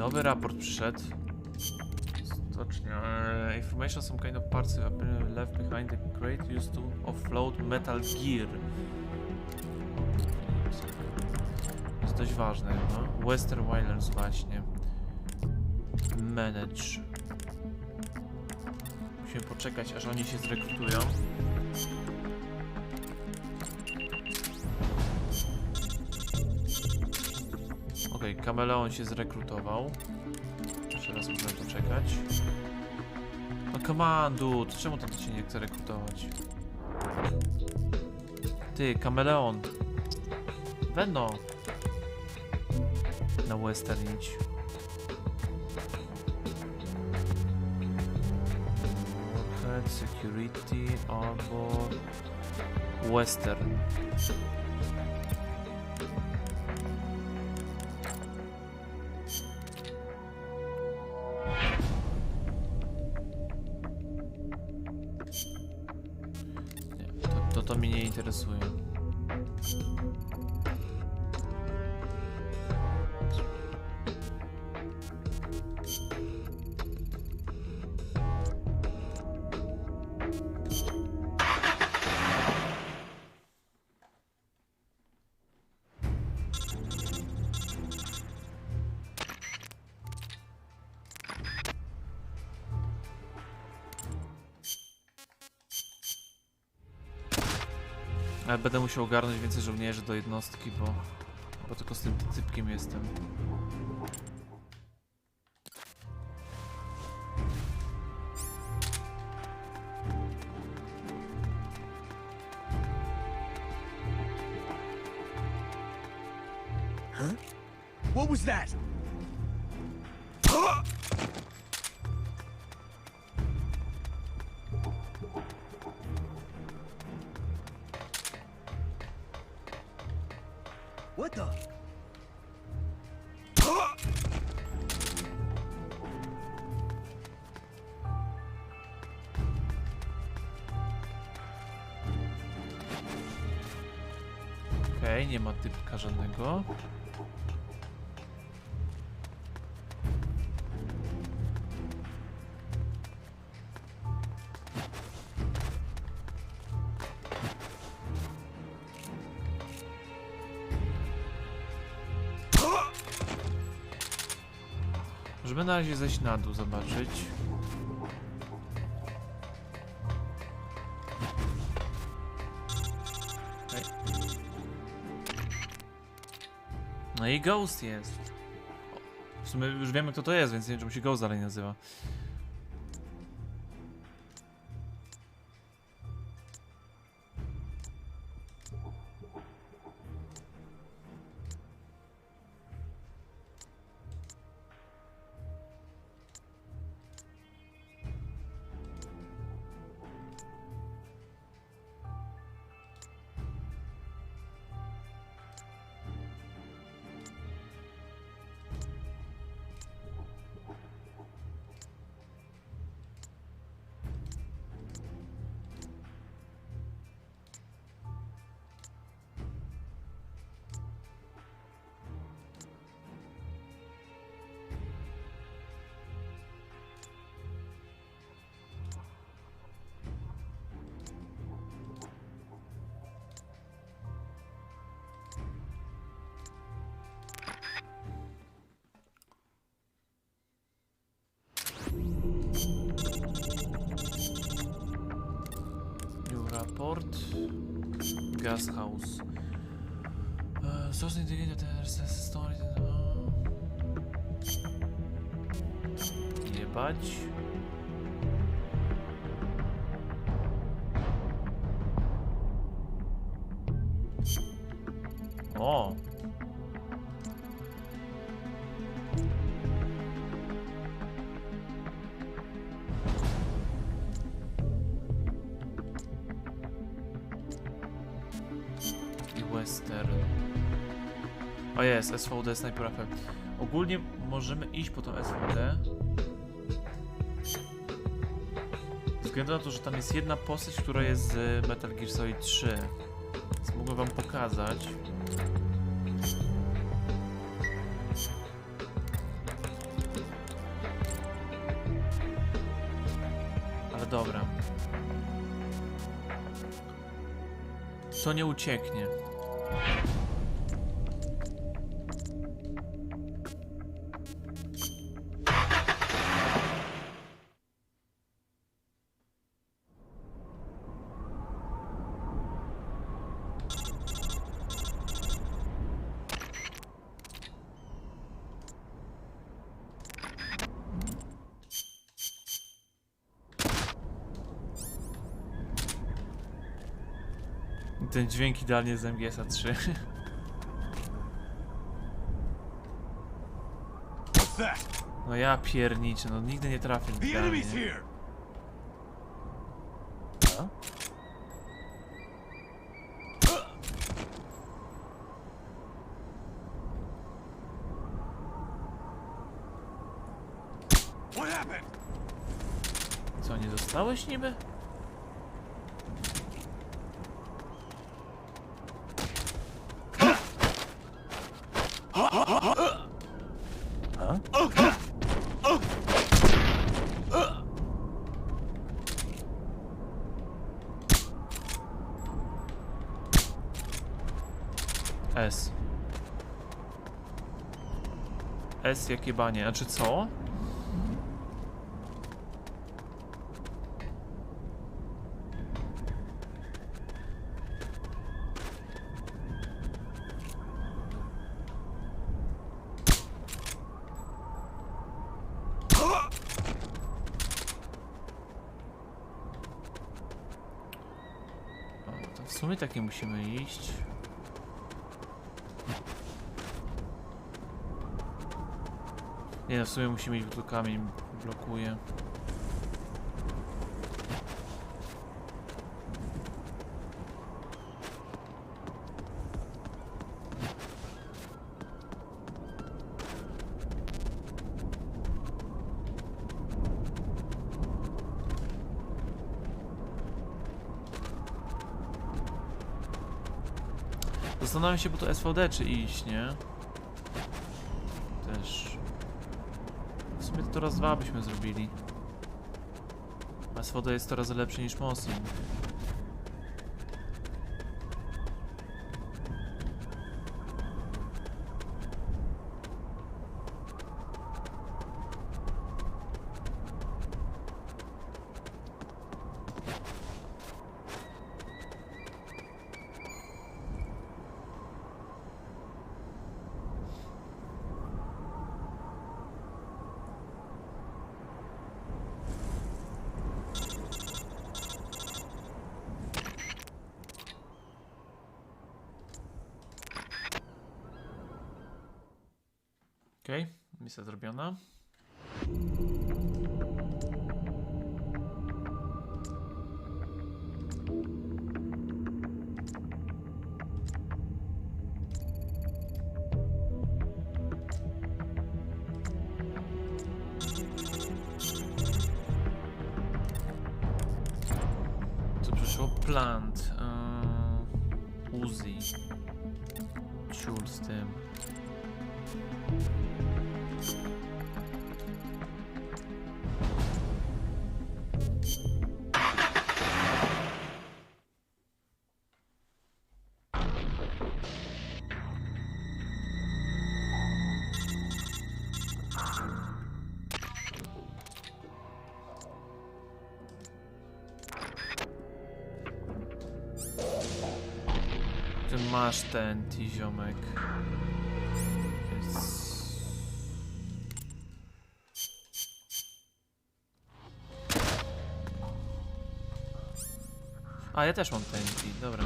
Nowy raport przyszedł. Stocznia. Information some kind of parts have been left behind the crate used to offload metal gear. To jest dość ważne chyba. Western Wildlands właśnie. Manage. Musimy poczekać, aż oni się zrekrutują. Okej, kameleon się zrekrutował. Jeszcze raz musimy poczekać. No come on, dude, czemu to się nie chce rekrutować? Ty, kameleon. Weno. Na western idź. Head, security albo western. To mnie nie interesuje. Ale będę musiał ogarnąć więcej żołnierzy do jednostki, bo tylko z tym typkiem jestem. Huh? What was that? What the? Okej, nie ma typka żadnego. Możemy na razie zejść na dół, zobaczyć. Okay. No i Ghost jest. W sumie już wiemy, kto to jest, więc nie wiem, czemu się Ghost dalej nazywa. Port Gas House. Source indicated there's story. Jebać. O! Western. O jest, SVD Sniper Rifle. Ogólnie możemy iść po tą SVD. Ze względu na to, że tam jest jedna postać, która jest z Metal Gear Solid 3. Więc mogę wam pokazać. dobra. To nie ucieknie. Ten dźwięk idealnie z MGS-a 3. What's that? No ja pierniczę, no nigdy nie trafię The idealnie. enemy's here. A? What happened? Co, nie dostałeś niby? S. S jakie banie, znaczy co? O, to w sumie takie musimy iść. Nie no, w sumie musimy iść, bo tu kamień blokuje. Zastanawiam się, bo to SVD czy iść, nie? Też. W sumie to raz dwa byśmy zrobili. SVD jest coraz lepszy niż moim. Okej, misja zrobiona. Co przyszło? Plant. Uzi. Ciul z tym. Ty masz ten, ty ziomek. A, ja też mam ten, dobra.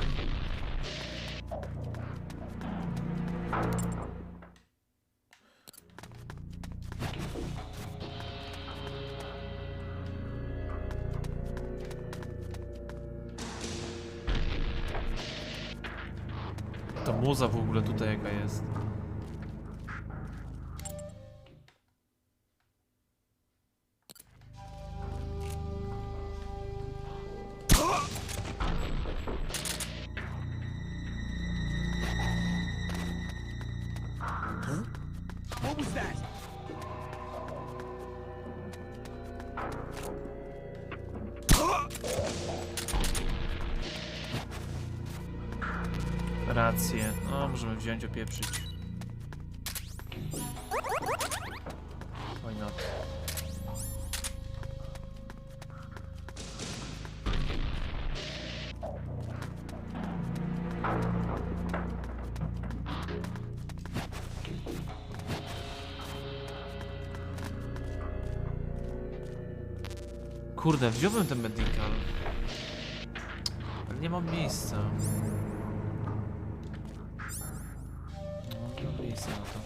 To muza w ogóle tutaj jaka jest. What was that? Rację. No, możemy wziąć, opieprzyć. Why not? Kurde, wziąłbym ten medical. Ale nie mam miejsca. No, nie mam miejsca na to.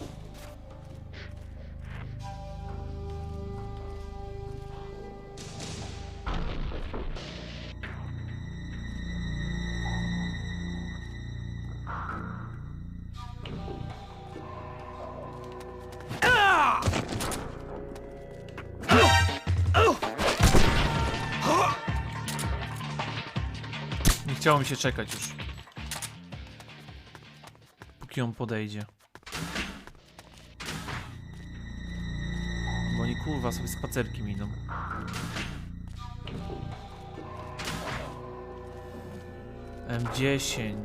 Nie chciało mi się czekać już. Póki on podejdzie. Bo oni kurwa sobie spacerki idą. M10.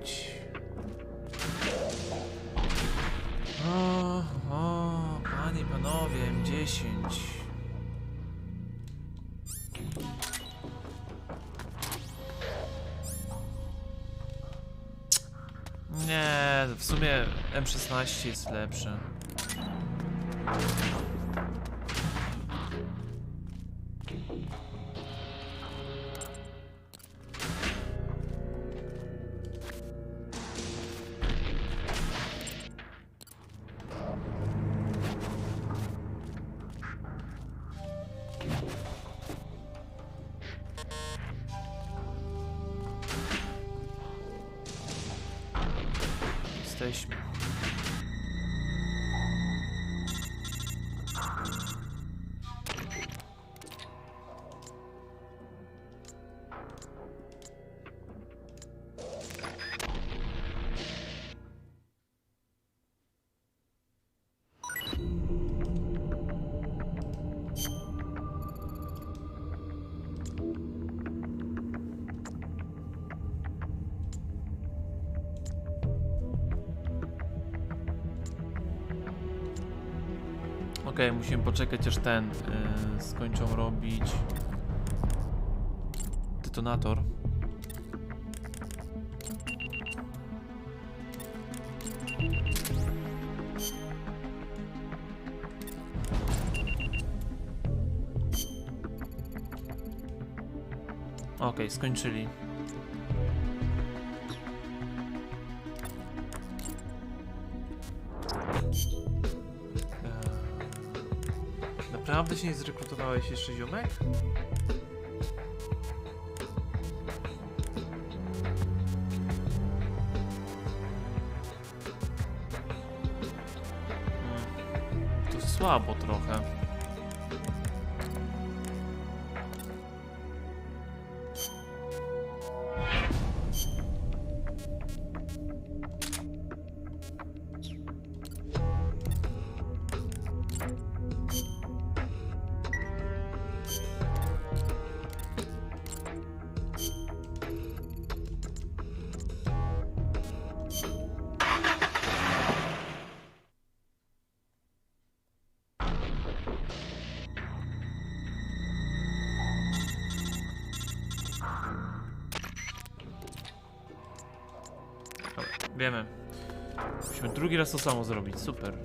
O, panie, panowie, M10. Nie, w sumie M16 jest lepsze. Jesteśmy. Okej, musimy poczekać aż ten skończą robić detonator. Okej, skończyli. Naprawdę się nie zrekrutowałeś jeszcze, ziomek? To słabo trochę. Wiemy. Musimy drugi raz to samo zrobić, super.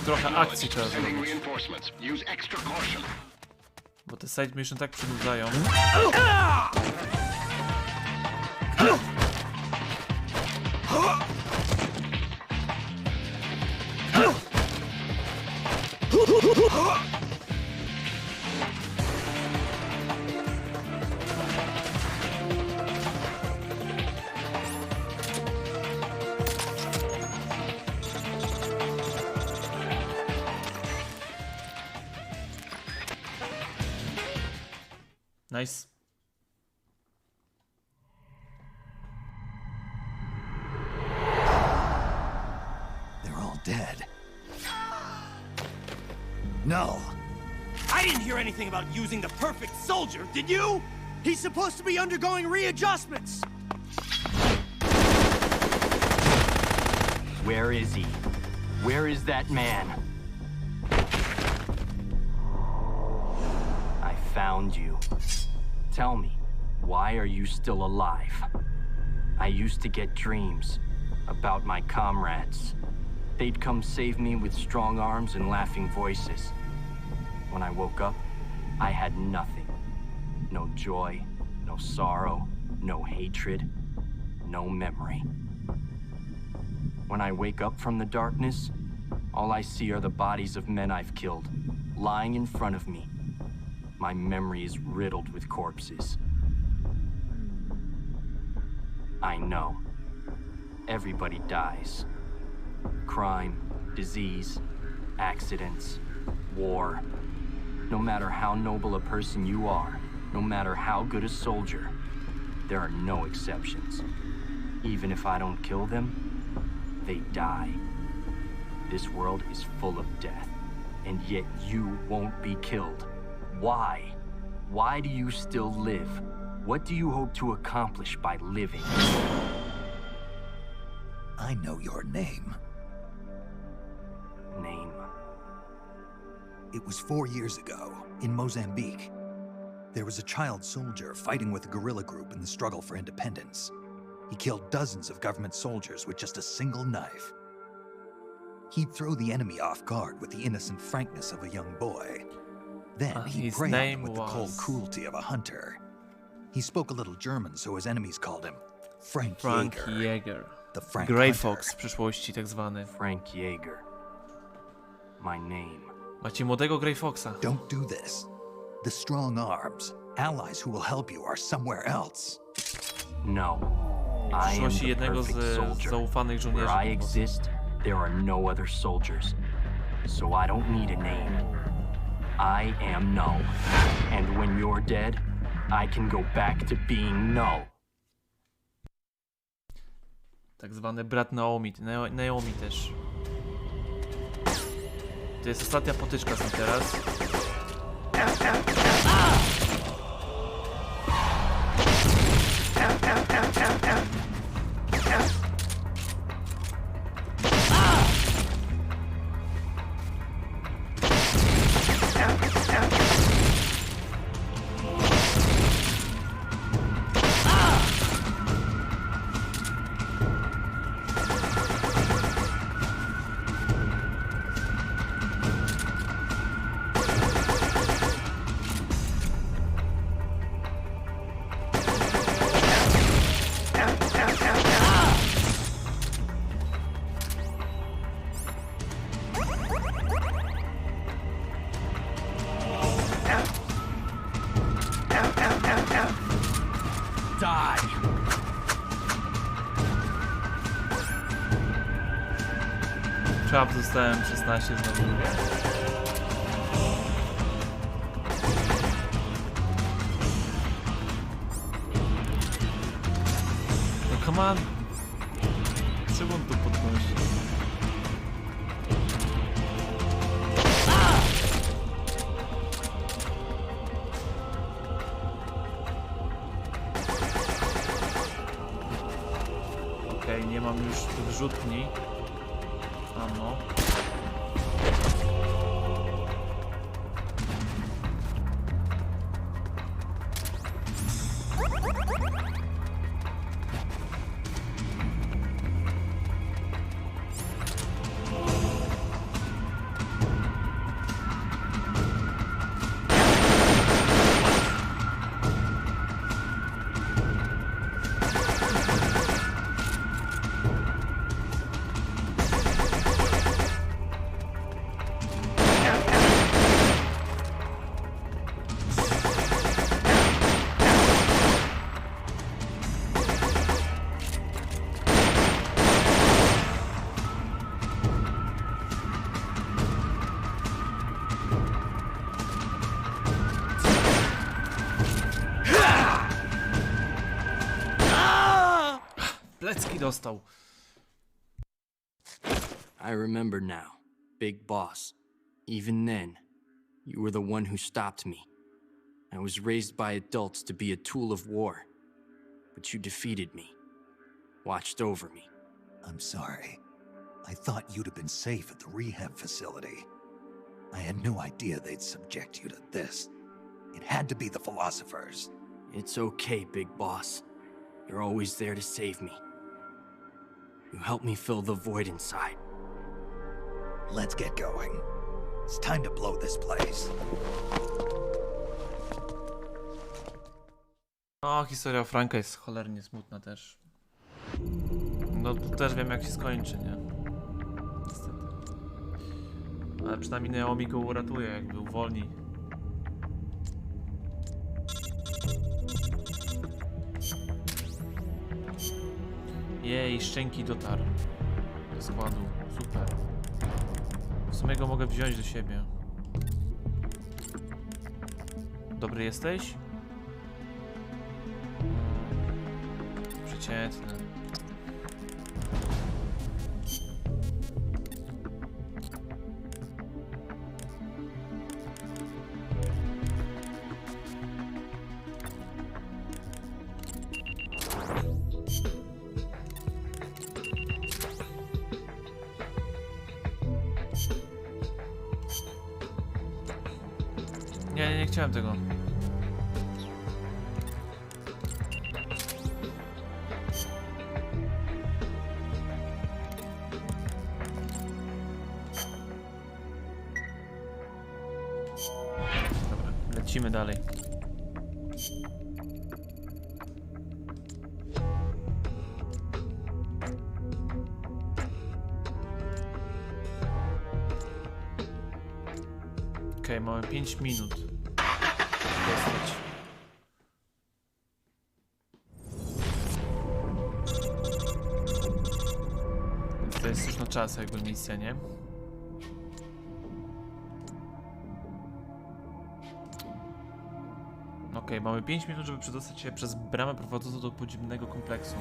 Trochę akcji trzeba zrobić. Bo te side mission tak przynudzają. Nice. They're all dead. No. I didn't hear anything about using the perfect soldier, did you? He's supposed to be undergoing readjustments. Where is he? Where is that man? I found you. Tell me, why are you still alive? I used to get dreams about my comrades. They'd come save me with strong arms and laughing voices. When I woke up, I had nothing. No joy, no sorrow, no hatred, no memory. When I wake up from the darkness, all I see are the bodies of men I've killed, lying in front of me. My memory is riddled with corpses. I know. Everybody dies. Crime, disease, accidents, war. No matter how noble a person you are, no matter how good a soldier, there are no exceptions. Even if I don't kill them, they die. This world is full of death, and yet you won't be killed. Why? Why do you still live? What do you hope to accomplish by living? I know your name. Name. It was 4 years ago, in Mozambique. There was a child soldier fighting with a guerrilla group in the struggle for independence. He killed dozens of government soldiers with just a single knife. He'd throw the enemy off guard with the innocent frankness of a young boy. Then he'd His prey on name them with the cold was- cruelty of a hunter. He spoke a little German, so his enemies called him Frank Frank Jaeger, Jaeger. the Frank Grey Hunter. Fox w przyszłości tak zwany. Frank Jaeger. My name. Macie młodego Grey Foxa. Don't do this. The strong arms, allies who will help you, are somewhere else. No. W I am przyszłości the jednego perfect z soldier. zaufanych Where żołnierzy. I exist, there are no other soldiers. So I don't need a name. I am No. And when you're dead, I can go back to being No. Tak zwany brat Naomi. Naomi też. To jest ostatnia potyczka z nim teraz. Die. Czap, zostałem 16 znowu. No come on. Czemu on tu podnosi? Okej, nie mam już wyrzutni. Ano. Plecki dostał. I remember now, Big Boss. Even then, you were the one who stopped me. I was raised by adults to be a tool of war, but you defeated me, watched over me. I'm sorry. I thought you'd have been safe at the rehab facility. I had no idea they'd subject you to this. It had to be the philosophers. It's okay, Big Boss. You're always there to save me. You help me fill the void inside. Let's get going. It's time to blow this place. O, historia Franka jest cholernie smutna też. No tu też wiem jak się skończy, nie? Niestety. Ale przynajmniej Naomi go uratuje, jakby uwolni. Jej, szczęki dotarł do składu. Super. W sumie go mogę wziąć do siebie. Dobry jesteś? Przeciętny. Nie chciałem tego. Dobra, lecimy dalej. Okej, mamy 5 minut. Dostać. Więc to jest już na czas jakby misja, nie? Okej, mamy 5 minut, żeby przedostać się przez bramę prowadzącą do podziemnego kompleksu.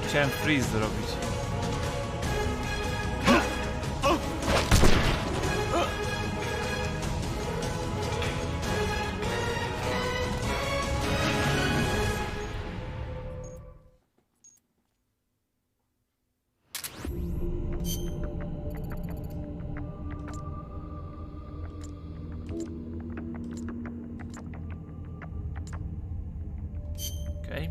Chciałem freeze zrobić. Okej.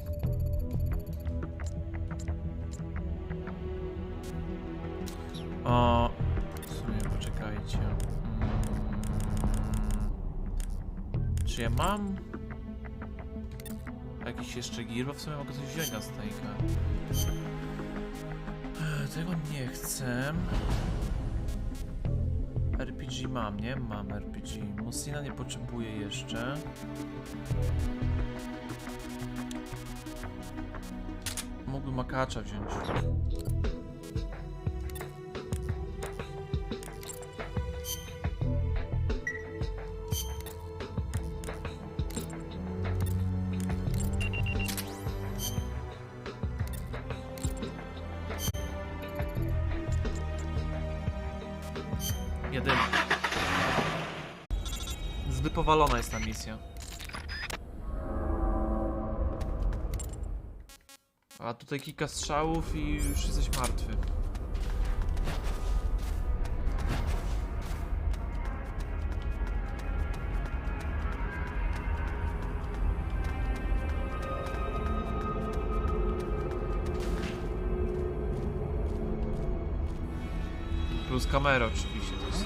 O, w sumie poczekajcie. Czy ja mam jakiś jeszcze gear? Bo w sumie mogę coś wziąć na snake'a. Tego nie chcę. RPG mam, nie? Mam RPG. Musina nie potrzebuję jeszcze. Mógłbym makacza wziąć. Jedyny. Zbyt powalona jest ta misja. A tutaj kilka strzałów i już jesteś martwy. Plus kamera oczywiście to jest.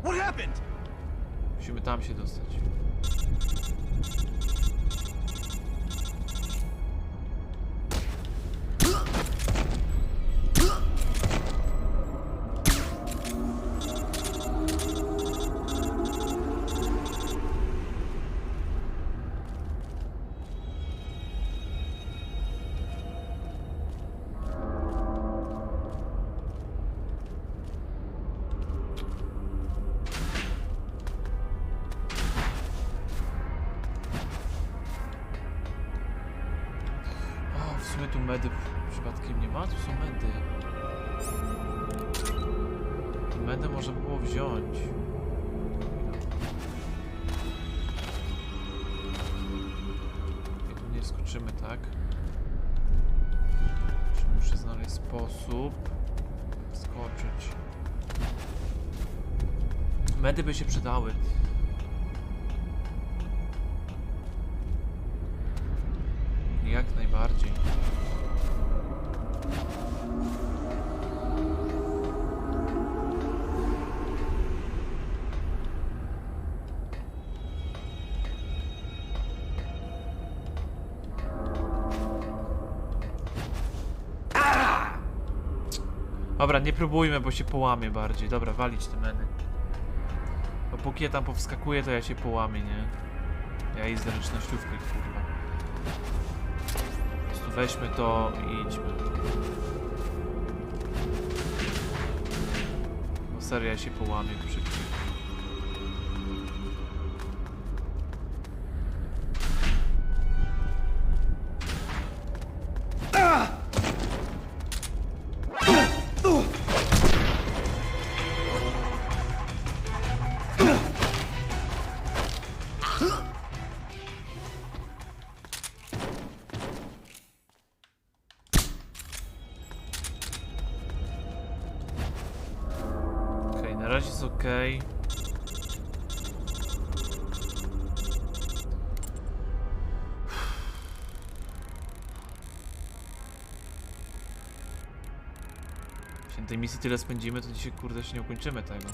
What happened? Musimy tam się dostać. W sumie tu medy przypadkiem nie ma? Tu są medy. Medy można było wziąć. I tu nie skoczymy, tak? Czy muszę znaleźć sposób skoczyć? Medy by się przydały. Jak najbardziej. Dobra, nie próbujmy, bo się połamie bardziej. Dobra, walić te medy. Bo póki ja tam powskakuję, to ja się połamię, nie? Ja i zręcznościówkę, kurwa. Weźmy to i idźmy. Bo serio ja się połamię szybciej. Na razie jest ok. Jeśli tej misji tyle spędzimy, to dzisiaj kurde się nie ukończymy tego.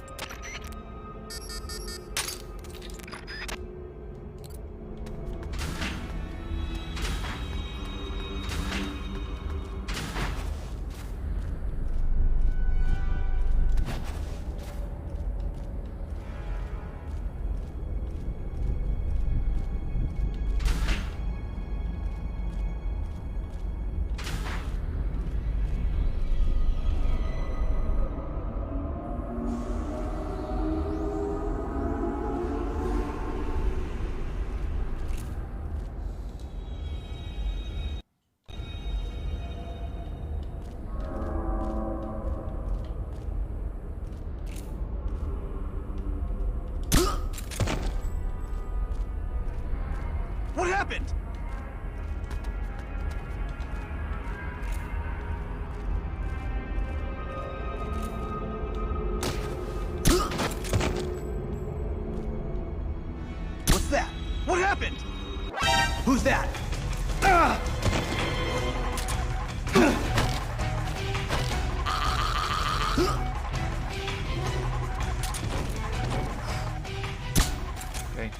What happened? What's that? What happened? Who's that? Ah! Okay.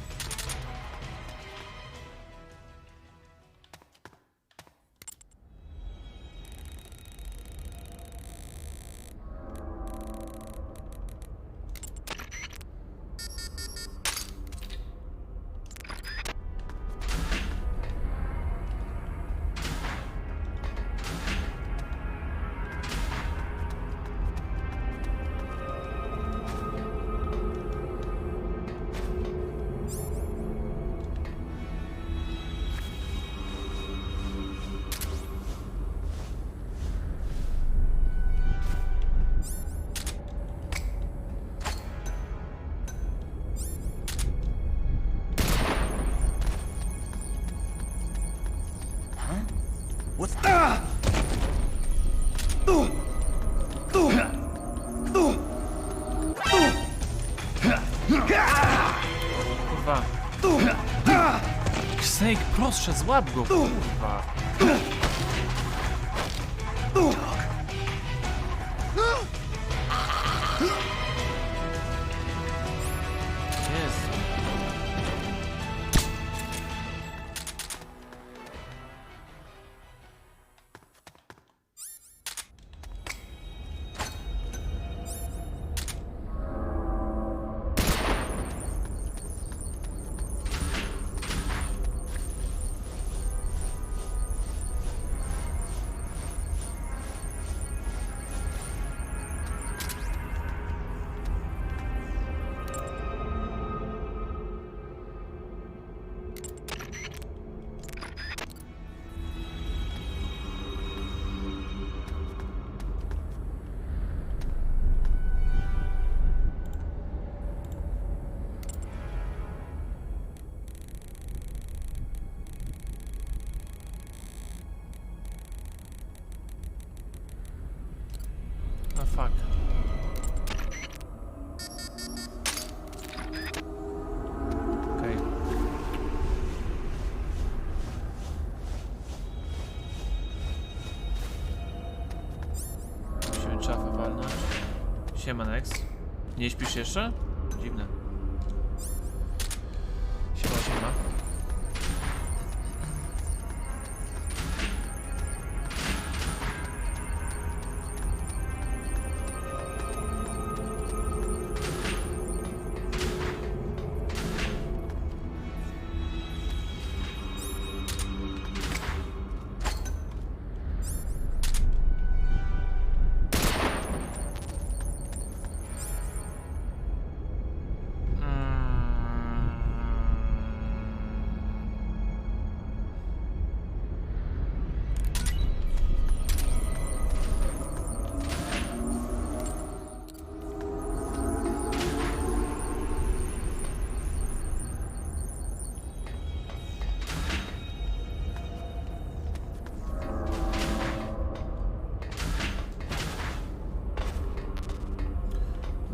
Snake, proszę, złap go, kurwa. Jezu. A fuck. Okej. Musimy szafę walnąć. Siema, Nex. Nie śpisz jeszcze? Dziwne. Siema, siema.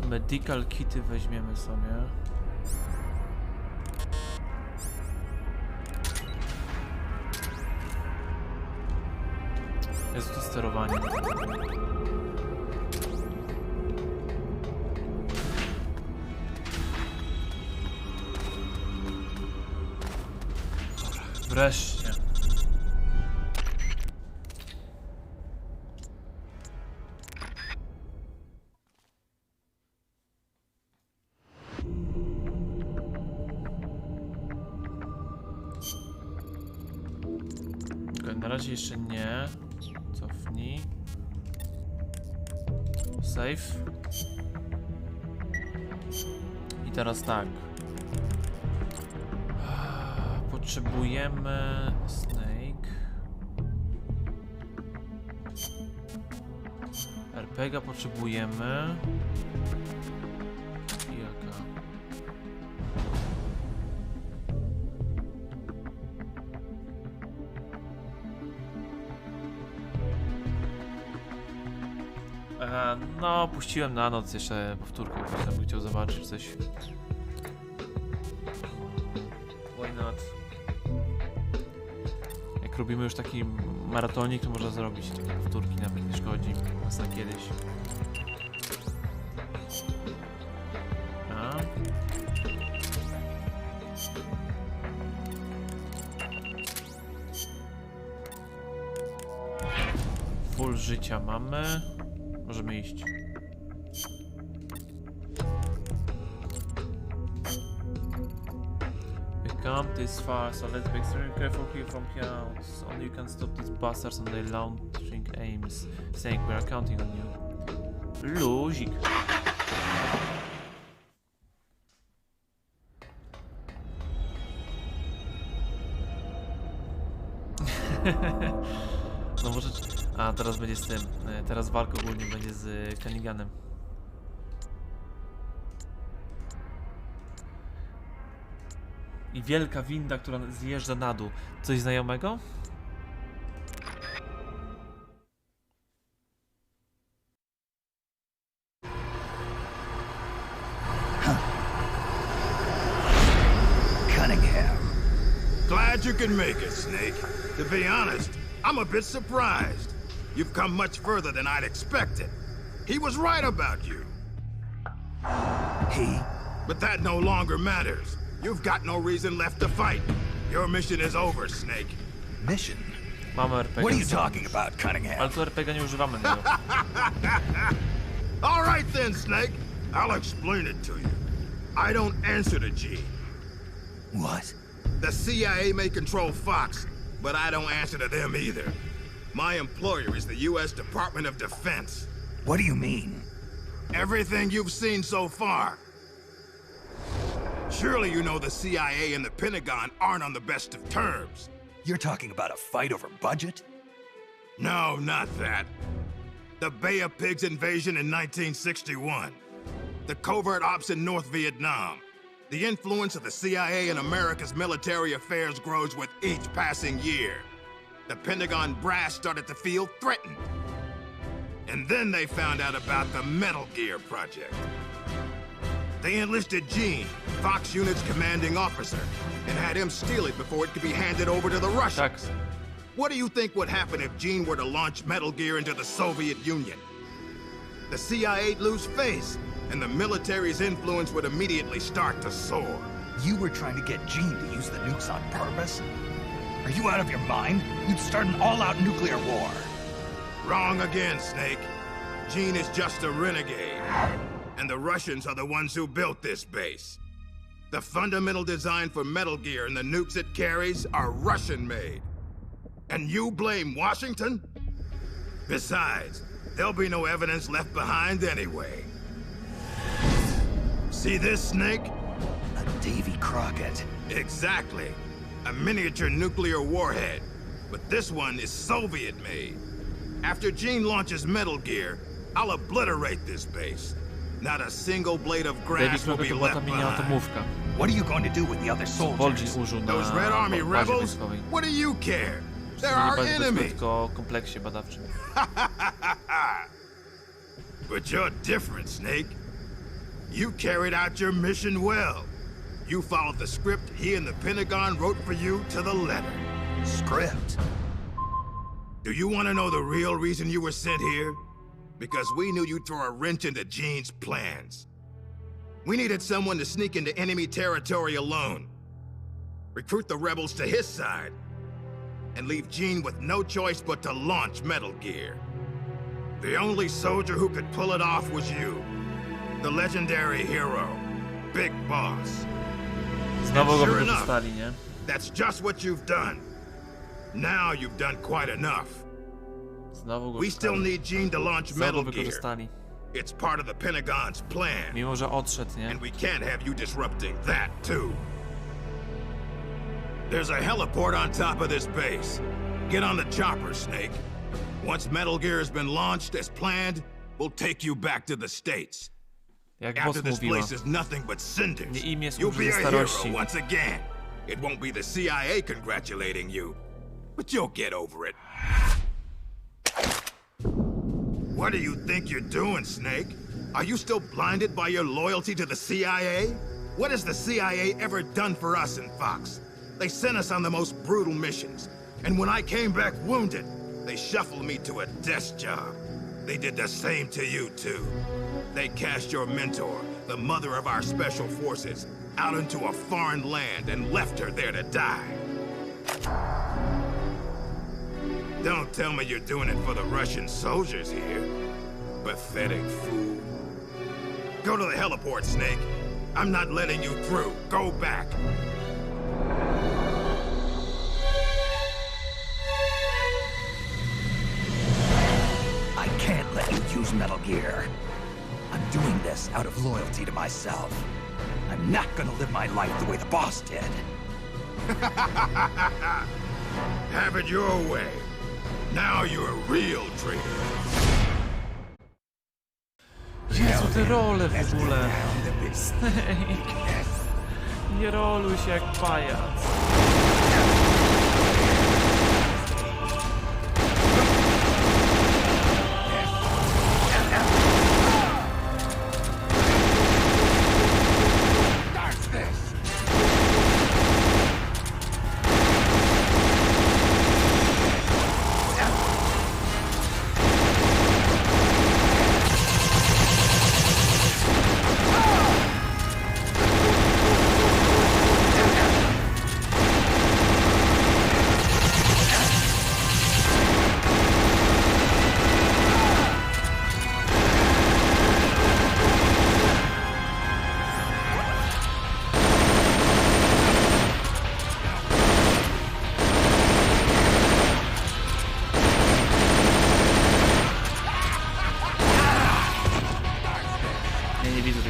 Medical kity weźmiemy sobie. Jest to sterowanie. Wreszcie. Na razie jeszcze nie. Cofnij. Save. I teraz tak. Potrzebujemy Snake. RPG potrzebujemy. Jaka? No, puściłem na noc jeszcze powtórkę, ktoś tam by chciał zobaczyć coś. Why not? Jak robimy już taki maratonik, to można zrobić takie powtórki, nawet nie szkodzi. Nas na kiedyś. A. Full życia mamy. Możemy iść. We've come this far, so let's be extremely careful here from here out. Only you can stop these bastards on their launching aims. Saying we are counting on you. Luzik. No może... A, teraz będzie z tym. Teraz walka ogólnie będzie z Cunningamem. I wielka winda, która zjeżdża na dół. Coś znajomego? Cunningham. Glad glad you can make it, Snake. To be honest, I'm a bit surprised. You've come much further than I'd expected. He was right about you. He? But that no longer matters. You've got no reason left to fight. Your mission is over, Snake. Mission? Mamy RPG. What are you talking about, Cunningham? Ale tu RPG nie używamy niego. All right then, Snake. I'll explain it to you. I don't answer to G. What? The CIA may control Fox, but I don't answer to them either. My employer is the U.S. Department of Defense. What do you mean? Everything you've seen so far. Surely you know the CIA and the Pentagon aren't on the best of terms. You're talking about a fight over budget? No, not that. The Bay of Pigs invasion in 1961. The covert ops in North Vietnam. The influence of the CIA in America's military affairs grows with each passing year. The Pentagon brass started to feel threatened. And then they found out about the Metal Gear project. They enlisted Gene, Fox Unit's commanding officer, and had him steal it before it could be handed over to the Russians. Tak. What do you think would happen if Gene were to launch Metal Gear into the Soviet Union? The CIA'd lose face, and the military's influence would immediately start to soar. You were trying to get Gene to use the nukes on purpose? Are you out of your mind? You'd start an all-out nuclear war. Wrong again, Snake. Gene is just a renegade. And the Russians are the ones who built this base. The fundamental design for Metal Gear and the nukes it carries are Russian-made. And you blame Washington? Besides, there'll be no evidence left behind anyway. See this, Snake? A Davy Crockett. Exactly. A miniature nuclear warhead. But this one is Soviet-made. After Gene launches Metal Gear, I'll obliterate this base. Not a single blade of Davy grass will Crockett be to była ta left mini behind. atomówka. What are you going to do with the other Bolgi soldiers? użył na Those Red Army bazie rebels? wojskowej. What do you care? They're Nie our bazie wojskowej, enemies. tylko o kompleksie badawczym. But you're different, Snake. You carried out your mission well. You followed the script he and the Pentagon wrote for you to the letter. Script? Do you want to know the real reason you were sent here? Because we knew you'd throw a wrench into Gene's plans. We needed someone to sneak into enemy territory alone, recruit the rebels to his side, and leave Gene with no choice but to launch Metal Gear. The only soldier who could pull it off was you, the legendary hero, Big Boss. Znowu go Sure enough. wykorzystali, nie? That's just what you've done. Now you've done quite enough. Znowu go We still wykorzystali. need Gene to launch Znowu Metal Gear. wykorzystali. It's part of the Pentagon's plan. Mimo, że odszedł, nie? And we can't have you disrupting that, too. There's a heliport on top of this base. Get on the chopper, Snake. Once Metal Gear has been launched as planned, we'll take you back to the States. Jak After boss this mówiła. place is nothing but cinders, Nie imię you'll służy be ze a hero starości. once again. It won't be the CIA congratulating you, but you'll get over it. What do you think you're doing, Snake? Are you still blinded by your loyalty to the CIA? What has the CIA ever done for us in Fox? They sent us on the most brutal missions, and when I came back wounded, they shuffled me to a desk job. They did the same to you, too. They cast your mentor, the mother of our special forces, out into a foreign land and left her there to die. Don't tell me you're doing it for the Russian soldiers here. Pathetic fool. Go to the heliport, Snake. I'm not letting you through. Go back. I can't let you use Metal Gear. I'm doing this out of loyalty to myself. I'm not gonna live my life the way the boss did. Have it your way. Now you're a real traitor. Jezu, te role w ogóle. Snake. Nie roluj się jak pajac.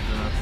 granat.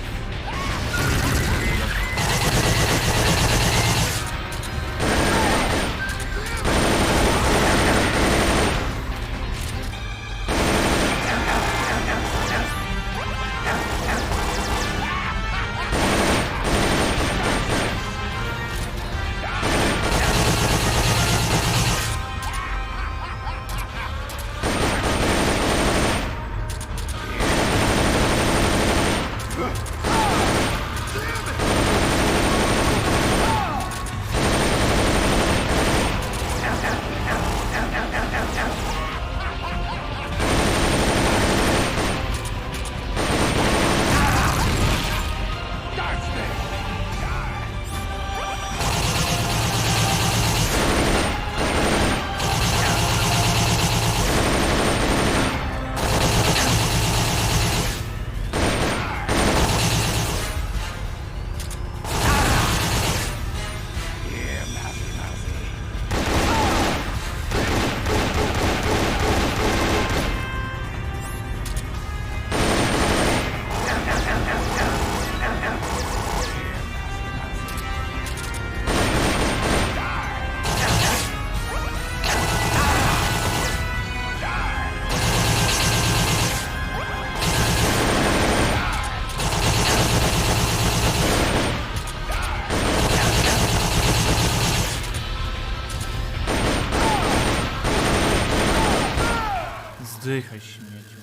Zdychaj, śmieciu.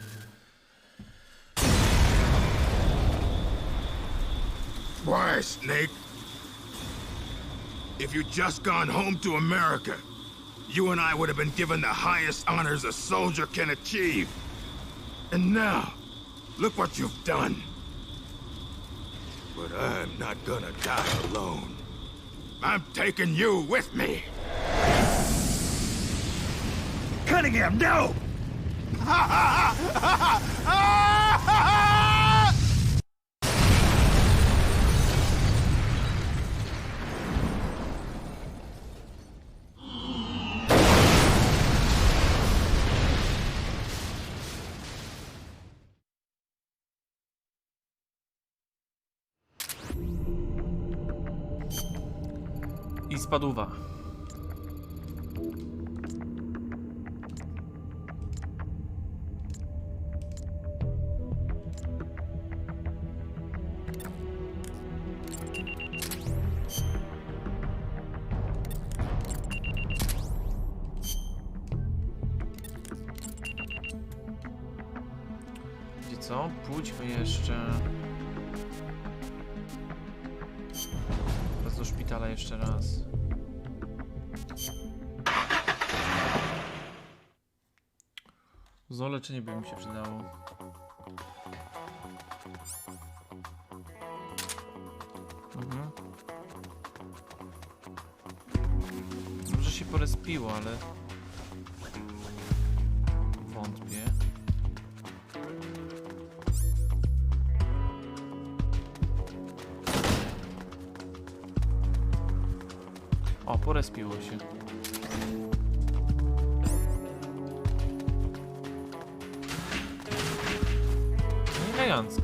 Why, Snake? If you'd just gone home to America, you and I would have been given the highest honors a soldier can achieve. And now, look what you've done. But I'm not gonna die alone. I'm taking you with me. Cunningham, no! I spadówa. Wiecie co? Pójdźmy jeszcze... do szpitala jeszcze raz. Leczenie by mi się przydało. Może się porespiło, ale wątpię. O, porespiło się. Elegancko.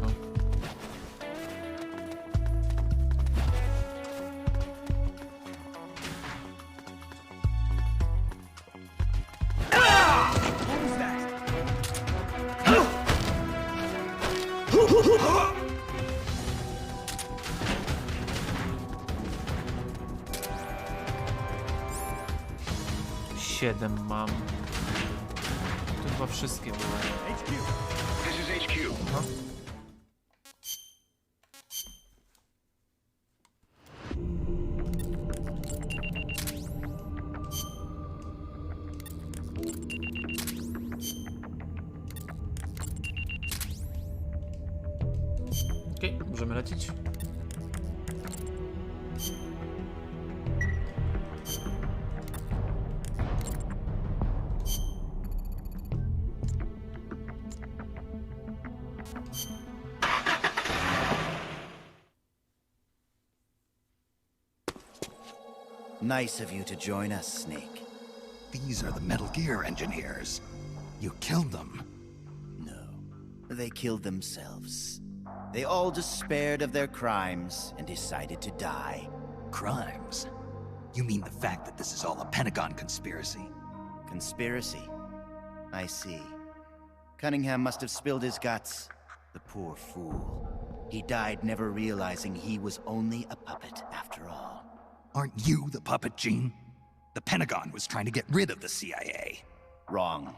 Siedem mam. To chyba wszystkie były. This is HQ. Aha. Okej, możemy lecieć. Nice of you to join us, Snake. These are the Metal Gear engineers. You killed them. No, they killed themselves. They all despaired of their crimes and decided to die. Crimes? You mean the fact that this is all a Pentagon conspiracy? Conspiracy? I see. Cunningham must have spilled his guts. The poor fool. He died never realizing he was only a puppet after all. Aren't you the puppet, Gene? The Pentagon was trying to get rid of the CIA. Wrong.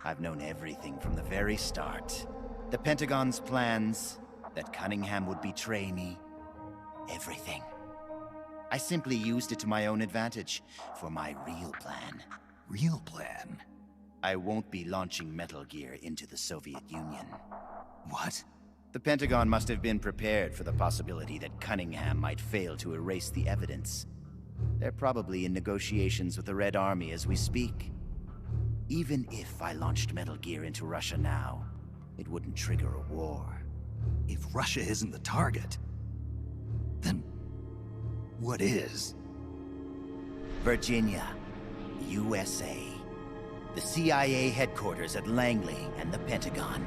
I've known everything from the very start. The Pentagon's plans, that Cunningham would betray me. Everything. I simply used it to my own advantage, for my real plan. Real plan? I won't be launching Metal Gear into the Soviet Union. What? The Pentagon must have been prepared for the possibility that Cunningham might fail to erase the evidence. They're probably in negotiations with the Red Army as we speak. Even if I launched Metal Gear into Russia now, it wouldn't trigger a war. If Russia isn't the target, then what is? Virginia, USA. The CIA headquarters at Langley and the Pentagon.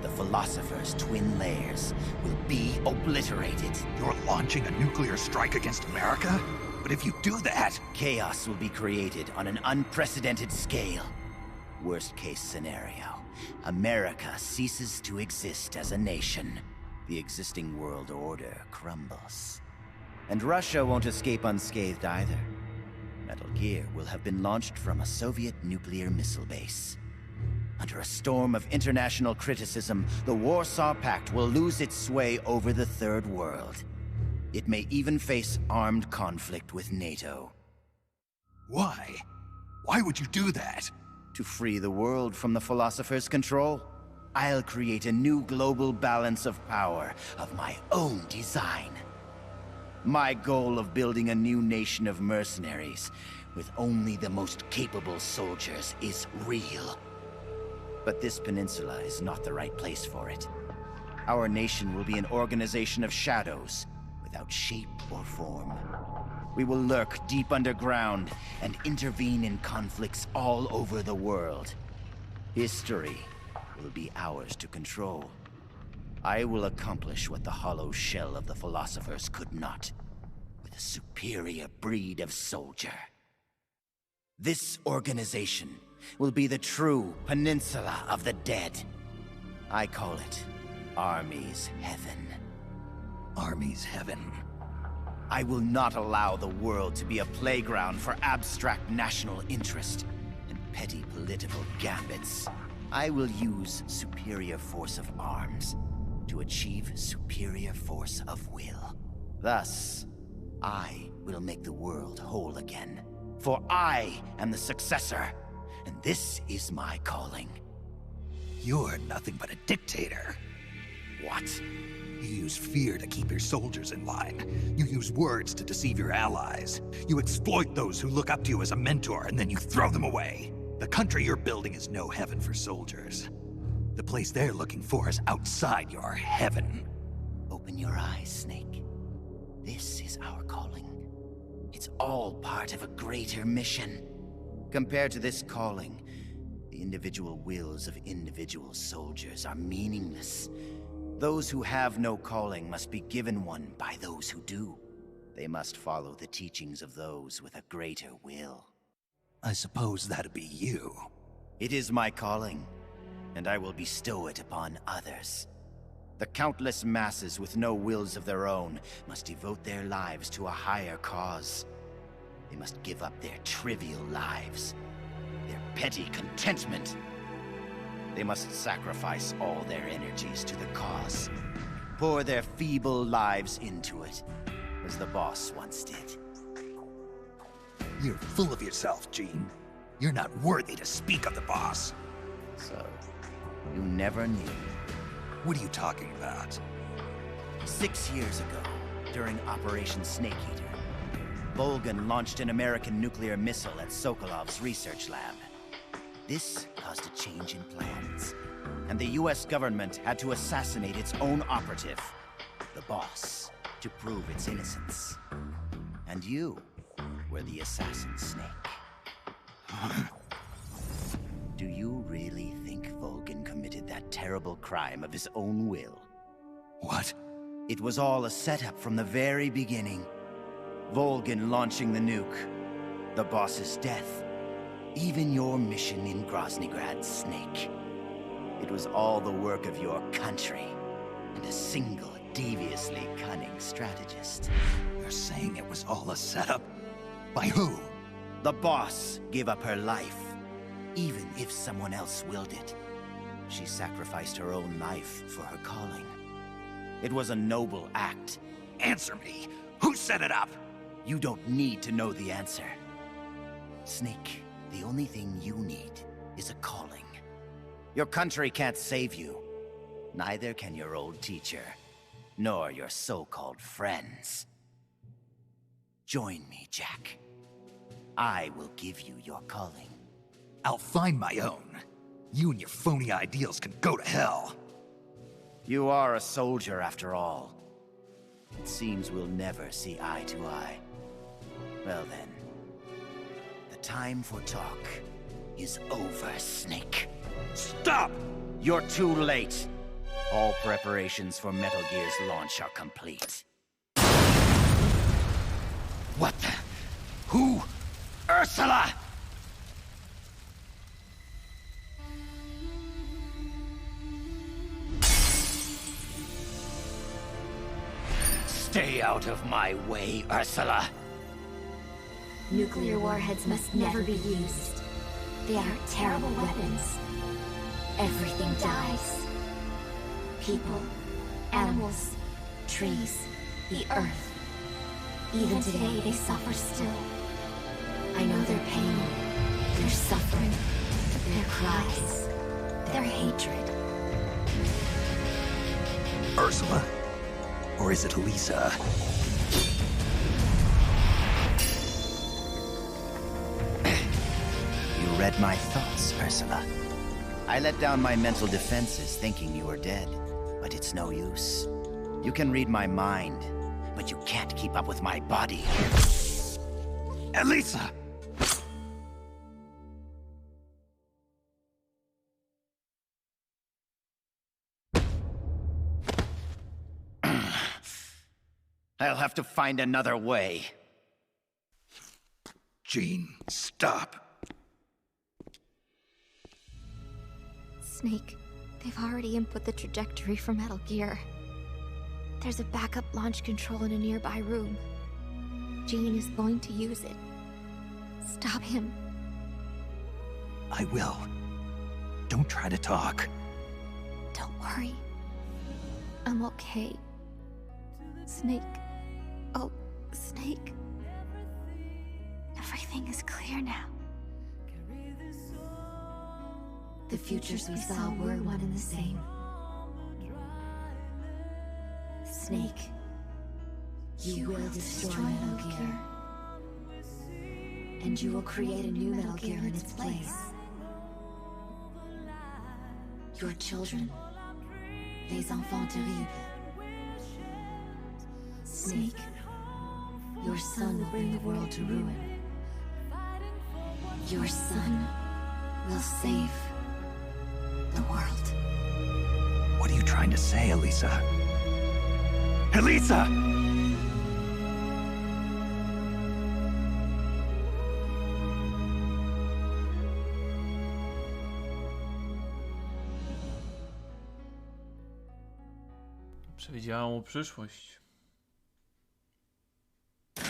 The Philosopher's twin lairs will be obliterated. You're launching a nuclear strike against America? But if you do that... Chaos will be created on an unprecedented scale. Worst case scenario, America ceases to exist as a nation. The existing world order crumbles. And Russia won't escape unscathed either. Metal Gear will have been launched from a Soviet nuclear missile base. Under a storm of international criticism, the Warsaw Pact will lose its sway over the Third World. It may even face armed conflict with NATO. Why? Why would you do that? To free the world from the Philosopher's control, I'll create a new global balance of power of my own design. My goal of building a new nation of mercenaries with only the most capable soldiers is real. But this peninsula is not the right place for it. Our nation will be an organization of shadows, without shape or form. We will lurk deep underground and intervene in conflicts all over the world. History will be ours to control. I will accomplish what the hollow shell of the Philosophers could not, with a superior breed of soldier. This organization will be the true Peninsula of the Dead. I call it Army's Heaven. Army's Heaven. I will not allow the world to be a playground for abstract national interest and petty political gambits. I will use superior force of arms to achieve superior force of will. Thus, I will make the world whole again. For I am the successor, and this is my calling. You're nothing but a dictator. What? You use fear to keep your soldiers in line. You use words to deceive your allies. You exploit those who look up to you as a mentor, and then you throw them away. The country you're building is no heaven for soldiers. The place they're looking for is outside your heaven. Open your eyes, Snake. This is our calling. It's all part of a greater mission. Compared to this calling, the individual wills of individual soldiers are meaningless. Those who have no calling must be given one by those who do. They must follow the teachings of those with a greater will. I suppose that'd be you. It is my calling, and I will bestow it upon others. The countless masses with no wills of their own must devote their lives to a higher cause. They must give up their trivial lives, their petty contentment. They must sacrifice all their energies to the cause, pour their feeble lives into it, as the boss once did. You're full of yourself, Gene. You're not worthy to speak of the boss. So, you never knew. What are you talking about? 6 years ago, during Operation Snake Eater, Volgan launched an American nuclear missile at Sokolov's research lab. This caused a change in plans, and the US government had to assassinate its own operative, the boss, to prove its innocence. And you were the assassin, Snake. Do you really think Volgan committed that terrible crime of his own will? What? It was all a setup from the very beginning. Volgin launching the nuke, the boss's death, even your mission in Groznygrad, Snake. It was all the work of your country, and a single deviously cunning strategist. You're saying it was all a setup? By who? The boss gave up her life, even if someone else willed it. She sacrificed her own life for her calling. It was a noble act. Answer me! Who set it up? You don't need to know the answer. Snake, the only thing you need is a calling. Your country can't save you. Neither can your old teacher, nor your so-called friends. Join me, Jack. I will give you your calling. I'll find my own. You and your phony ideals can go to hell. You are a soldier after all. It seems we'll never see eye to eye. Well then, the time for talk is over, Snake. Stop! You're too late. All preparations for Metal Gear's launch are complete. What the? Who? Ursula! Stay out of my way, Ursula. Nuclear warheads must never be used. They are terrible weapons. Everything dies. People, animals, trees, the earth. Even today, they suffer still. I know their pain, their suffering, their cries, their hatred. Ursula? Or is it Lisa? You read my thoughts, Ursula. I let down my mental defenses thinking you were dead, but it's no use. You can read my mind, but you can't keep up with my body. Elisa! I'll have to find another way. Jean, stop. Snake, they've already input the trajectory for Metal Gear. There's a backup launch control in a nearby room. Gene is going to use it. Stop him. I will. Don't try to talk. Don't worry. I'm okay. Snake. Oh, Snake. Everything is clear now. The futures we saw were one and the same. Snake, you will destroy Metal Gear. And you will create a new Metal Gear in its place. Your children, les enfants terribles. Snake, your son will bring the world to ruin. Your son will save the world. What are you trying to say, Elisa? Elisa! Przewidziała mu przyszłość.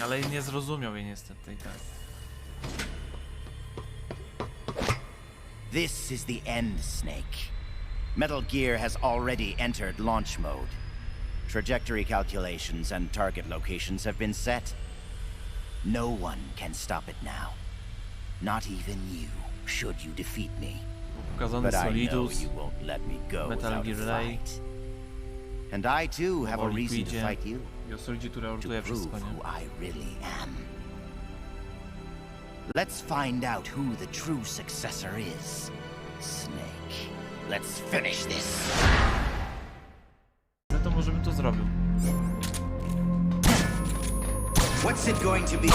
Ale nie zrozumiał jej niestety i tak. This is the end, Snake. Metal Gear has already entered launch mode. Trajectory calculations and target locations have been set. No one can stop it now. Not even you, should you defeat me. Pokazany But I know Solidus, you won't let me go Metal without a Gear Ray. fight. And I too have a powoli reason to pójdzie fight you. i o Solidzie, który To orduje prove wszystko, nie? who I really am. Let's find out who the true successor is. Snake. Let's finish this. No to może bym to zrobił. What's it going to be?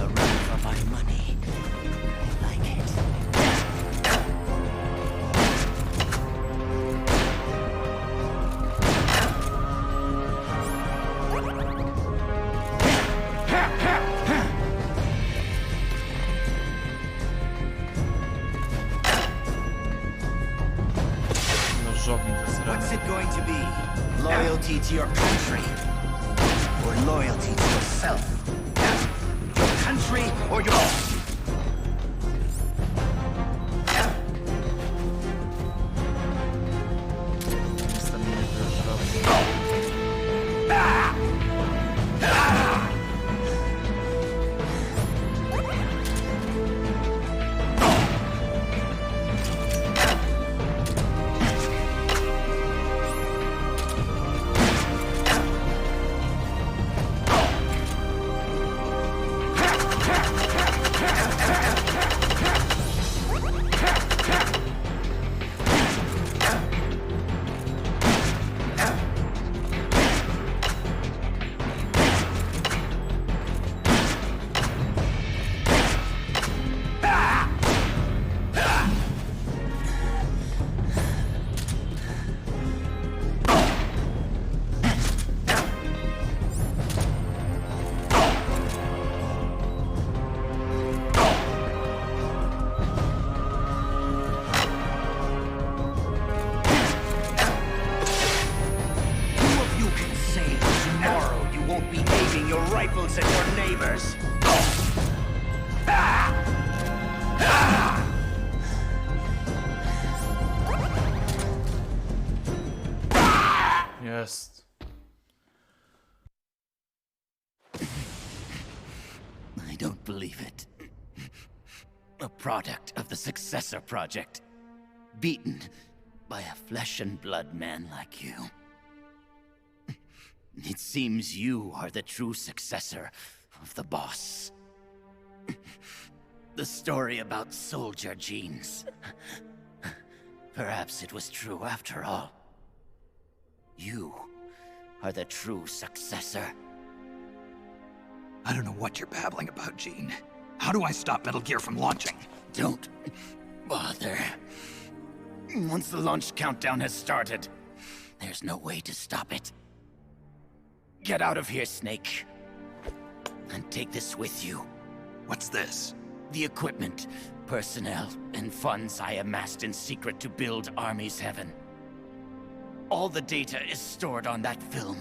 a run for my money. I like it. What's it going to be? Loyalty to your country? Or loyalty to yourself? Your country or your... Rifles at your neighbors. Jest. I don't believe it. A product of the Successor Project. Beaten by a flesh and blood man like you. It seems you are the true successor of the boss. The story about soldier genes. Perhaps it was true after all. You are the true successor. I don't know what you're babbling about, Gene. How do I stop Metal Gear from launching? Don't bother. Once the launch countdown has started, there's no way to stop it. Get out of here, Snake. And take this with you. What's this? The equipment, personnel, and funds I amassed in secret to build Army's Heaven. All the data is stored on that film.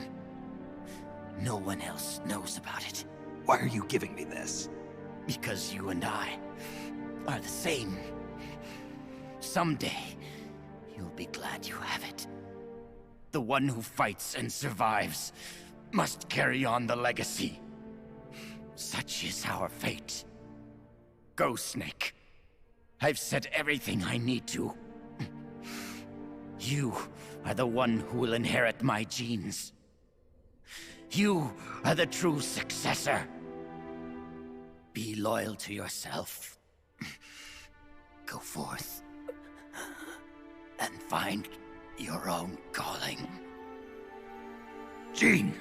No one else knows about it. Why are you giving me this? Because you and I are the same. Someday, you'll be glad you have it. The one who fights and survives must carry on the legacy. Such is our fate. Go, Snake. I've said everything I need to. You are the one who will inherit my genes. You are the true successor. Be loyal to yourself. Go forth and find your own calling. Gene!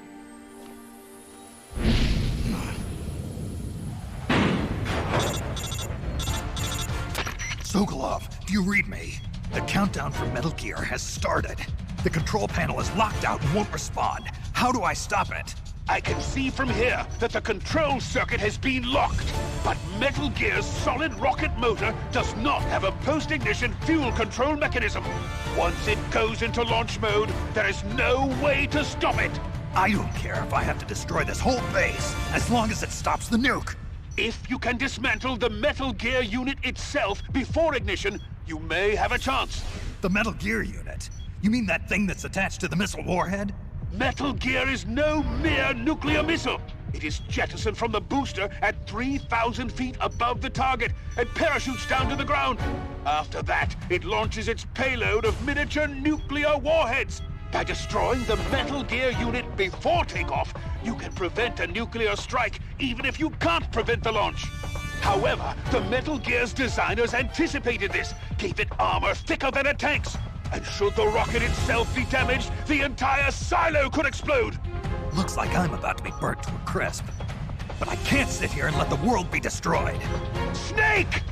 Sokolov, do you read me? The countdown for Metal Gear has started. The control panel is locked out and won't respond. How do I stop it? I can see from here that the control circuit has been locked, but Metal Gear's solid rocket motor does not have a post-ignition fuel control mechanism. Once it goes into launch mode, there is no way to stop it. I don't care if I have to destroy this whole base, as long as it stops the nuke. If you can dismantle the Metal Gear unit itself before ignition, you may have a chance. The Metal Gear unit? You mean that thing that's attached to the missile warhead? Metal Gear is no mere nuclear missile. It is jettisoned from the booster at 3,000 feet above the target and parachutes down to the ground. After that, it launches its payload of miniature nuclear warheads. By destroying the Metal Gear unit before takeoff, you can prevent a nuclear strike, even if you can't prevent the launch. However, the Metal Gear's designers anticipated this, gave it armor thicker than a tank's. And should the rocket itself be damaged, the entire silo could explode. Looks like I'm about to be burnt to a crisp. but I can't sit here and let the world be destroyed. Snake!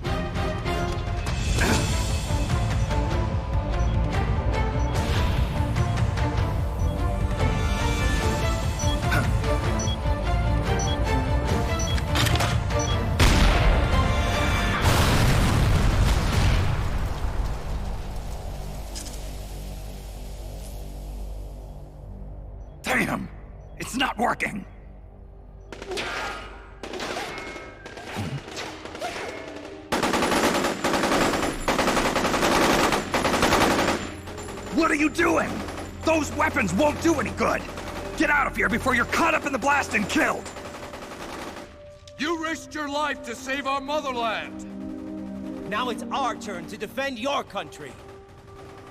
Damn! It's not working! What are you doing? Those weapons won't do any good! Get out of here before you're caught up in the blast and killed! You risked your life to save our motherland! Now it's our turn to defend your country.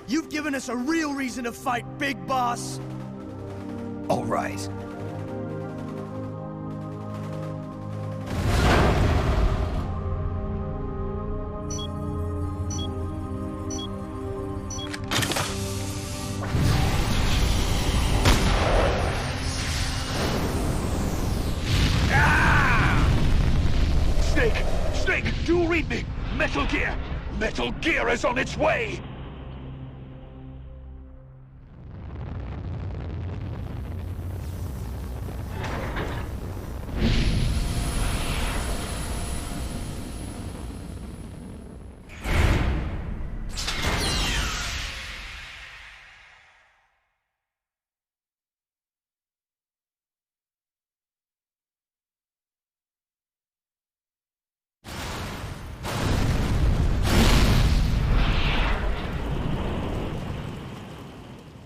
You've given us a real reason to fight, Big Boss. All right. Snake! Snake, do read me! Metal Gear! Metal Gear is on its way!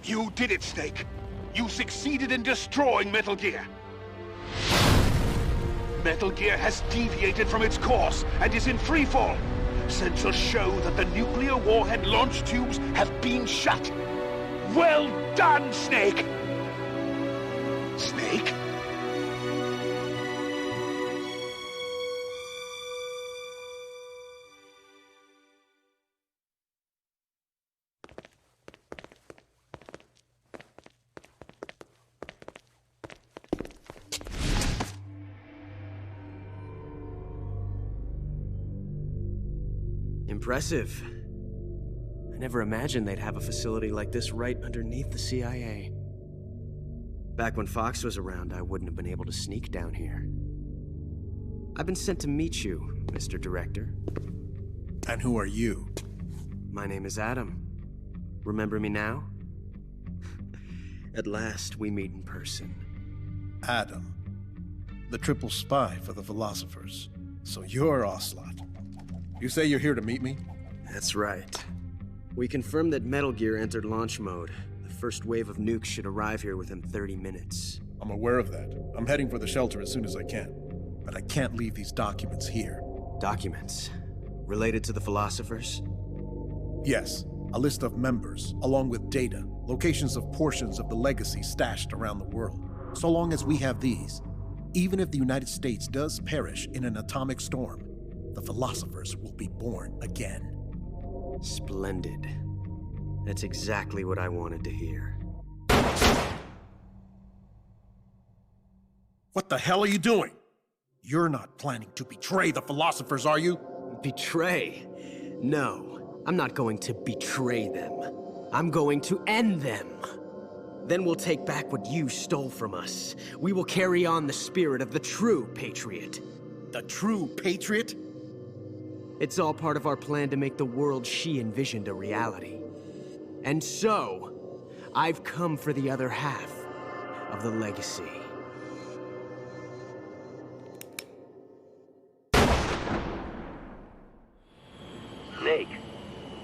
You did it, Snake. You succeeded in destroying Metal Gear. Metal Gear has deviated from its course and is in freefall. Sensors show that the nuclear warhead launch tubes have been shut. Well done, Snake! Snake? Impressive. I never imagined they'd have a facility like this right underneath the CIA. Back when Fox was around, I wouldn't have been able to sneak down here. I've been sent to meet you, Mr. Director. And who are you? My name is Adam. Remember me now? At last, we meet in person. Adam. The triple spy for the philosophers. So you're Ocelot. You say you're here to meet me? That's right. We confirmed that Metal Gear entered launch mode. The first wave of nukes should arrive here within 30 minutes. I'm aware of that. I'm heading for the shelter as soon as I can. But I can't leave these documents here. Documents? Related to the philosophers? Yes. A list of members, along with data, locations of portions of the legacy stashed around the world. So long as we have these, even if the United States does perish in an atomic storm, the philosophers will be born again. Splendid. That's exactly what I wanted to hear. What the hell are you doing? You're not planning to betray the philosophers, are you? Betray? No, I'm not going to betray them. I'm going to end them. Then we'll take back what you stole from us. We will carry on the spirit of the true patriot. The true patriot? It's all part of our plan to make the world she envisioned a reality. And so, I've come for the other half of the legacy. Snake,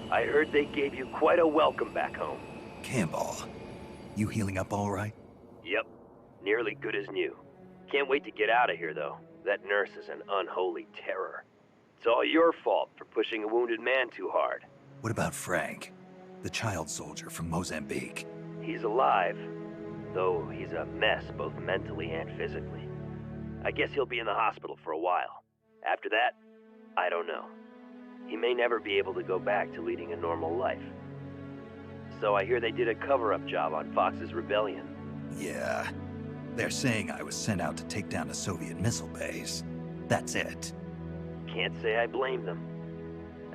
I heard they gave you quite a welcome back home. Campbell, you healing up all right? Yep, nearly good as new. Can't wait to get out of here, though. That nurse is an unholy terror. It's all your fault for pushing a wounded man too hard. What about Frank, the child soldier from Mozambique? He's alive, though he's a mess both mentally and physically. I guess he'll be in the hospital for a while. After that, I don't know. He may never be able to go back to leading a normal life. So I hear they did a cover-up job on Fox's rebellion. Yeah, They're saying I was sent out to take down a Soviet missile base. That's it. Can't say I blame them.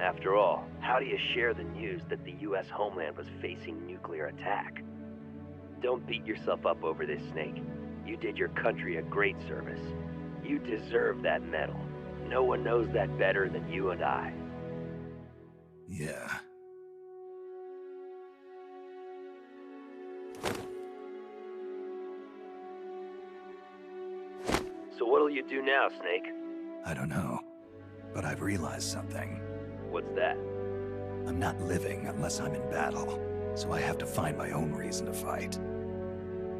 After all, how do you share the news that the U.S. homeland was facing nuclear attack? Don't beat yourself up over this, Snake. You did your country a great service. You deserve that medal. No one knows that better than you and I. Yeah. So what'll you do now, Snake? I don't know. But I've realized something. What's that? I'm not living unless I'm in battle, so I have to find my own reason to fight.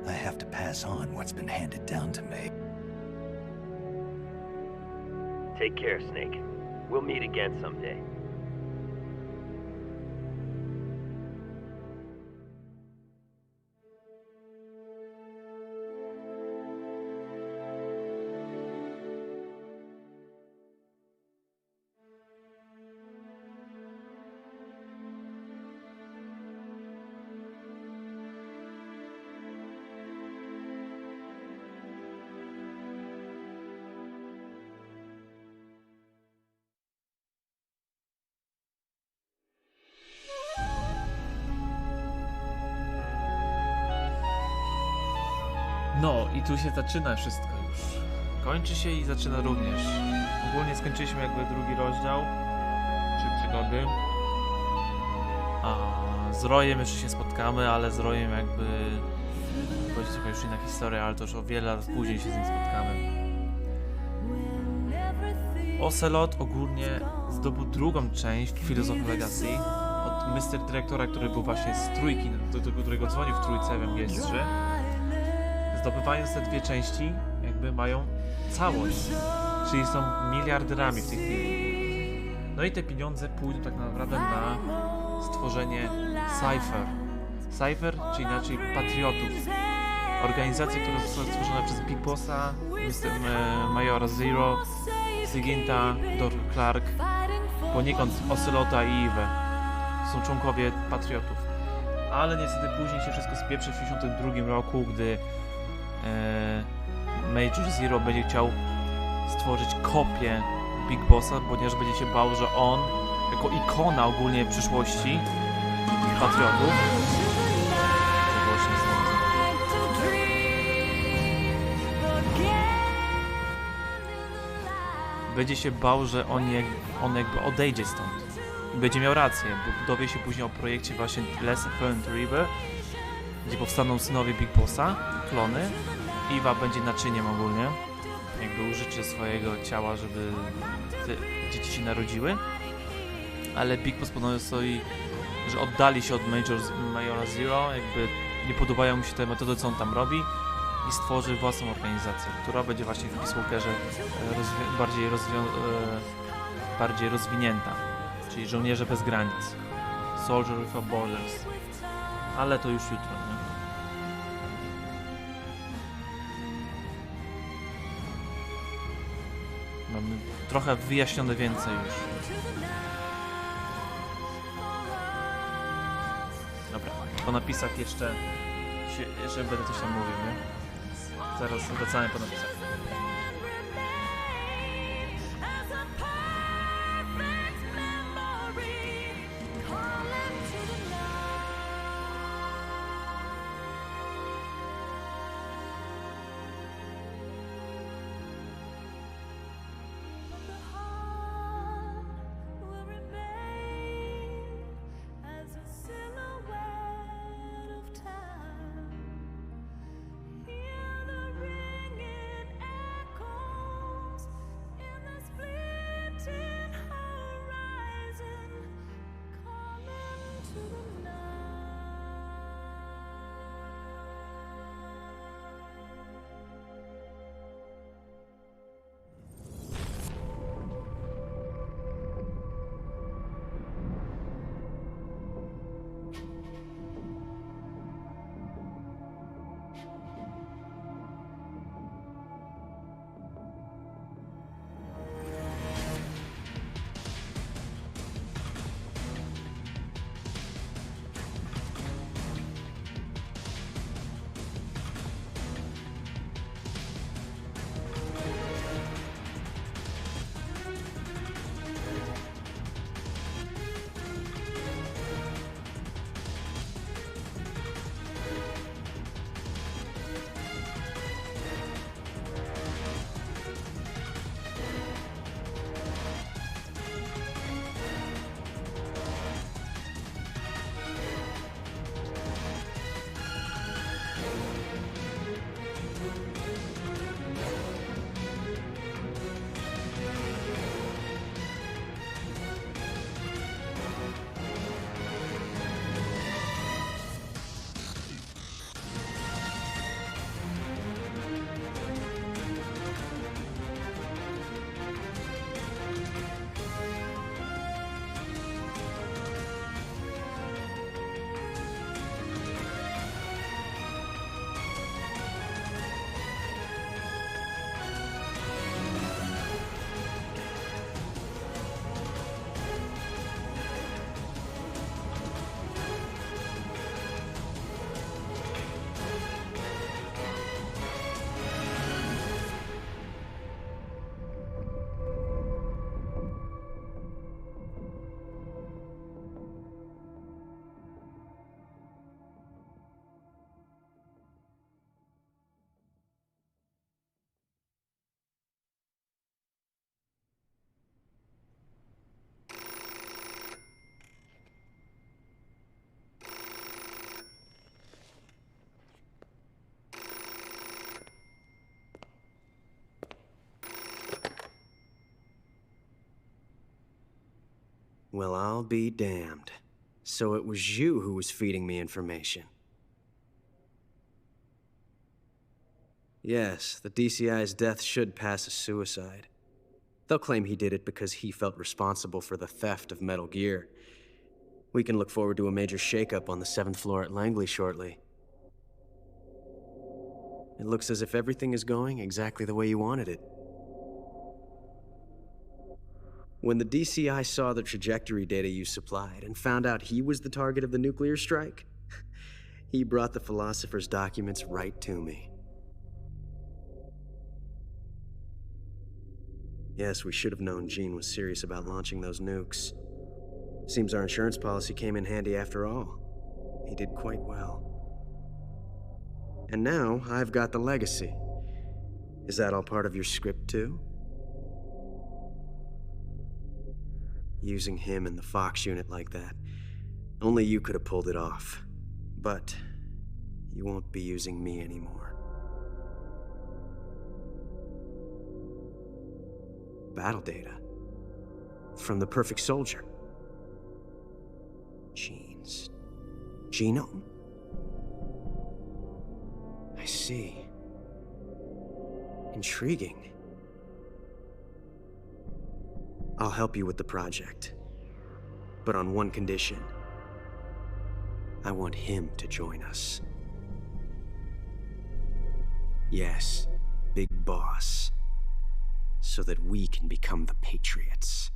I have to pass on what's been handed down to me. Take care, Snake. We'll meet again someday. No i tu się zaczyna wszystko już. Kończy się i zaczyna również. Ogólnie skończyliśmy jakby drugi rozdział, czy przygody. A z Royem jeszcze się spotkamy, ale z Royem jakby... Będzie trochę już inna historia, ale to już o wiele lat później się z nim spotkamy. Ocelot ogólnie zdobył drugą część Philosophy Legacy od Mr. Dyrektora, który był właśnie z trójki, do którego dzwonił w trójce w MGS3. Zdobywając te dwie części, jakby mają całość, czyli są miliarderami w tej chwili. No i te pieniądze pójdą tak naprawdę na stworzenie Cypher. Cypher, czy inaczej Patriotów. Organizacja, która została stworzona przez Big Bossa, Majora Zero, Siginta, Dr. Clark, poniekąd Ocelota i Eve. Są członkowie Patriotów. Ale niestety później się wszystko spieprzy w 1952 roku, gdy Major Zero będzie chciał stworzyć kopię Big Bossa, ponieważ będzie się bał, że on, jako ikona ogólnie przyszłości Patriotów, będzie się bał, że on jakby odejdzie stąd. I będzie miał rację, bo dowie się później o projekcie właśnie Lesser Fern River, gdzie powstaną synowie Big Bossa, klony. Eva będzie naczyniem ogólnie, jakby użyczy swojego ciała, żeby te dzieci się narodziły. Ale Big Boss postanowił, że oddali się od Majora Zero, jakby nie podobają mu się te metody, co on tam robi, i stworzy własną organizację, która będzie właśnie w Peace Walkerze bardziej rozwinięta, czyli żołnierze bez granic, Soldier Without Borders, ale to już jutro, nie? Mamy trochę wyjaśnione więcej już. Dobra, po napisach jeszcze będę coś tam mówił, nie? Zaraz wracamy po napisach. Well, I'll be damned. So it was you who was feeding me information. Yes, the DCI's death should pass as suicide. They'll claim he did it because he felt responsible for the theft of Metal Gear. We can look forward to a major shakeup on the 7th floor at Langley shortly. It looks as if everything is going exactly the way you wanted it. When the DCI saw the trajectory data you supplied and found out he was the target of the nuclear strike, he brought the Philosopher's documents right to me. Yes, we should have known Gene was serious about launching those nukes. Seems our insurance policy came in handy after all. He did quite well. And now, I've got the legacy. Is that all part of your script, too? Using him in the Fox unit like that. Only you could have pulled it off. But you won't be using me anymore. Battle data. From the Perfect Soldier. Gene's genome? I see. Intriguing. I'll help you with the project. But on one condition. I want him to join us. Yes, Big Boss. So that we can become the Patriots.